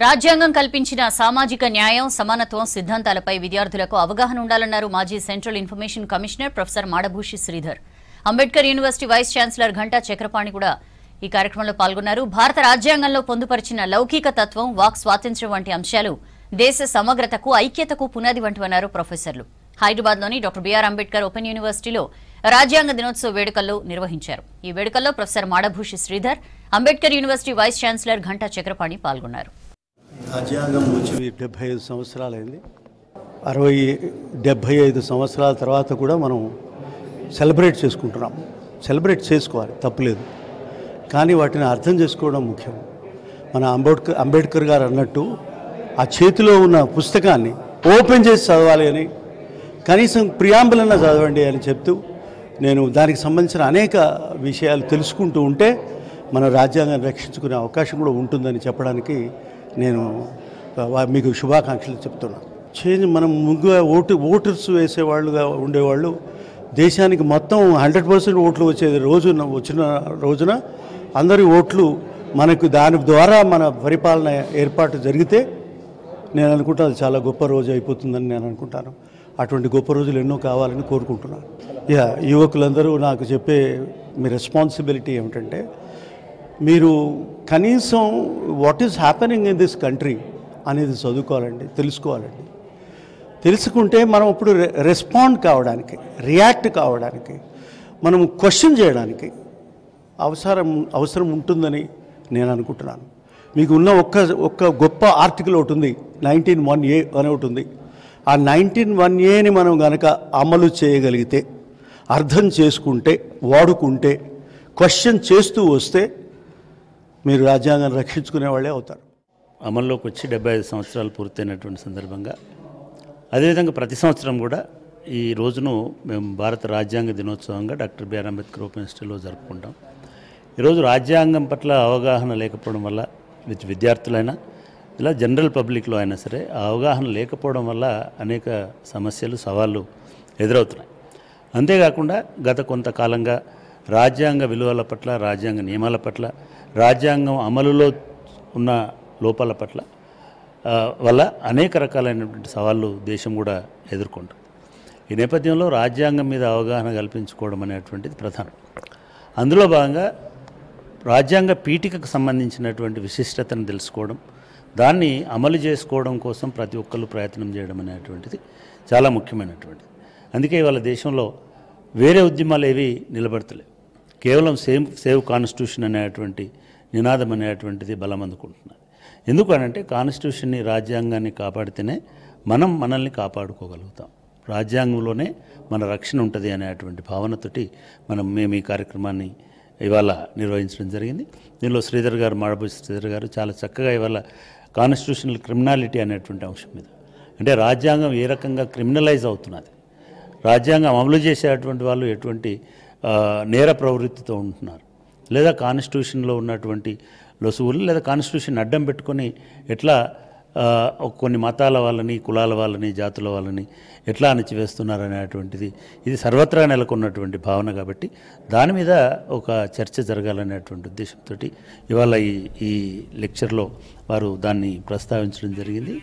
రాజ్యాంగం కల్పించిన సామాజిక న్యాయం సమానత్వం సిద్ధాంతాలపై విద్యార్థులకు అవగాహన ఉండాలన్నారు మాజీ central information commissioner professor Madabhushi Sridhar. Ambedkar university vice chancellor Ghanta Chakrapani కూడా ఈ కార్యక్రమంలో పాల్గొన్నారు. భారత రాజ్యాంగంలో పొందుపరిచిన లౌకిక తత్వం, వాక్ స్వాతంత్ర్యం వంటి అంశాలు దేశ సమగ్రతకు, ఐక్యతకు పునాది వంటివన్నారు ప్రొఫెసర్లు. హైదరాబాద్లోని డాక్టర్ బిఆర్ అంబేద్కర్ ఓపెన్ యూనివర్సిటీలో రాజ్యాంగ దినోత్సవ వేడుకల్లో నిర్వహించారు. ఈ వేడుకల్లో professor Madabhushi Sridhar, Ambedkar university vice chancellor Ghanta Chakrapani పాల్గొన్నారు. రాజ్యాంగం వచ్చి 75 సంవత్సరాలైంది. 75 సంవత్సరాల తర్వాత కూడా మనం సెలబ్రేట్ చేసుకుంటున్నాం. సెలబ్రేట్ చేసుకోవాలి, తప్పులేదు. కానీ వాటిని అర్థం చేసుకోవడం ముఖ్యం. మన అంబేద్కర్ గారు అన్నట్టు ఆ చేతిలో ఉన్న పుస్తకాన్ని ఓపెన్ చేసి చదవాలి అని, కనీసం ప్రియాంబుల్ అన్నా చదవండి అని చెప్తూ నేను దానికి సంబంధించిన అనేక విషయాలు తెలుసుకుంటూ ఉంటే మన రాజ్యాంగాన్ని రక్షించుకునే అవకాశం కూడా ఉంటుందని చెప్పడానికి నేను మీకు శుభాకాంక్షలు చెప్తున్నాను. చేంజ్ మనం ముందుగా ఓటర్స్ వేసేవాళ్ళుగా ఉండేవాళ్ళు దేశానికి మొత్తం 100% ఓట్లు వచ్చేది వచ్చిన రోజున అందరి ఓట్లు మనకు దాని ద్వారా మన పరిపాలన ఏర్పాటు జరిగితే నేను అనుకుంటాను అది చాలా గొప్ప రోజు అయిపోతుందని నేను అనుకుంటాను. అటువంటి గొప్ప రోజులు ఎన్నో కావాలని కోరుకుంటున్నాను. యువకులందరూ నాకు చెప్పే మీ రెస్పాన్సిబిలిటీ ఏమిటంటే, మీరు కనీసం what is happening in this country అనేది చదువుకోవాలండి, తెలుసుకోవాలండి. తెలుసుకుంటే మనం ఇప్పుడు రెస్పాండ్ కావడానికి, రియాక్ట్ కావడానికి, మనం క్వశ్చన్ చేయడానికి అవసరం ఉంటుందని నేను అనుకుంటున్నాను. మీకు ఉన్న ఒక్క గొప్ప ఆర్టికల్ ఒకటి ఉంది, 19(1)A అని ఒకటి ఉంది. ఆ 19(1)Aని మనం కనుక అమలు చేయగలిగితే, అర్థం చేసుకుంటే, వాడుకుంటే, క్వశ్చన్ చేస్తూ వస్తే మీరు రాజ్యాంగాన్ని రక్షించుకునే వాళ్ళే అవుతారు. అమల్లోకి వచ్చి 75 సంవత్సరాలు పూర్తయినటువంటి సందర్భంగా, అదేవిధంగా ప్రతి సంవత్సరం కూడా ఈ రోజును మేము భారత రాజ్యాంగ దినోత్సవంగా డాక్టర్ బిఆర్ అంబేద్కర్ ఓపెన్ యూనివర్సిటీలో జరుపుకుంటాం. ఈరోజు రాజ్యాంగం పట్ల అవగాహన లేకపోవడం వల్ల విద్యార్థులైనా ఇలా జనరల్ పబ్లిక్లో అయినా సరే ఆ అవగాహన లేకపోవడం వల్ల అనేక సమస్యలు, సవాళ్ళు ఎదురవుతున్నాయి. అంతేకాకుండా గత కొంతకాలంగా రాజ్యాంగ విలువల పట్ల, రాజ్యాంగ నియమాల పట్ల, రాజ్యాంగం అమలులో ఉన్న లోపాల పట్ల వల్ల అనేక రకాలైనటువంటి సవాళ్ళు దేశం కూడా ఎదుర్కొంటుంది. ఈ నేపథ్యంలో రాజ్యాంగం మీద అవగాహన కల్పించుకోవడం అనేటువంటిది ప్రధానం. అందులో భాగంగా రాజ్యాంగ పీఠికకు సంబంధించినటువంటి విశిష్టతను తెలుసుకోవడం, దాన్ని అమలు చేసుకోవడం కోసం ప్రతి ఒక్కరు ప్రయత్నం చేయడం అనేటువంటిది చాలా ముఖ్యమైనటువంటిది. అందుకే ఇవాళ దేశంలో వేరే ఉద్యమాలు ఏవి నిలబడతలేవు. కేవలం సేవ్ కాన్స్టిట్యూషన్ అనేటువంటి నినాదం అనేటువంటిది బలం అందుకుంటున్నది. ఎందుకనంటే కాన్స్టిట్యూషన్ని, రాజ్యాంగాన్ని కాపాడితేనే మనం మనల్ని కాపాడుకోగలుగుతాం. రాజ్యాంగంలోనే మన రక్షణ ఉంటుంది అనేటువంటి భావనతోటి మేము ఈ కార్యక్రమాన్ని ఇవాళ నిర్వహించడం జరిగింది. దీనిలో శ్రీధర్ గారు, మాడభూషి శ్రీధర్ గారు చాలా చక్కగా ఇవాళ కాన్స్టిట్యూషనల్ క్రిమినాలిటీ అనేటువంటి అంశం మీద, అంటే రాజ్యాంగం ఏ రకంగా క్రిమినలైజ్ అవుతున్నది, రాజ్యాంగం అమలు చేసేటువంటి వాళ్ళు ఎటువంటి నేర ప్రవృత్తితో ఉంటున్నారు, లేదా కాన్స్టిట్యూషన్లో ఉన్నటువంటి లొసుగులు, లేదా కాన్స్టిట్యూషన్ అడ్డం పెట్టుకొని ఎట్లా కొన్ని మతాల వాళ్ళని, కులాల వాళ్ళని, జాతుల వాళ్ళని ఎట్లా అణచివేస్తున్నారు అనేటువంటిది ఇది సర్వత్రా నెలకొన్నటువంటి భావన. కాబట్టి దాని మీద ఒక చర్చ జరగాలనేటువంటి ఉద్దేశంతో ఇవాళ ఈ లెక్చర్లో వారు దాన్ని ప్రస్తావించడం జరిగింది.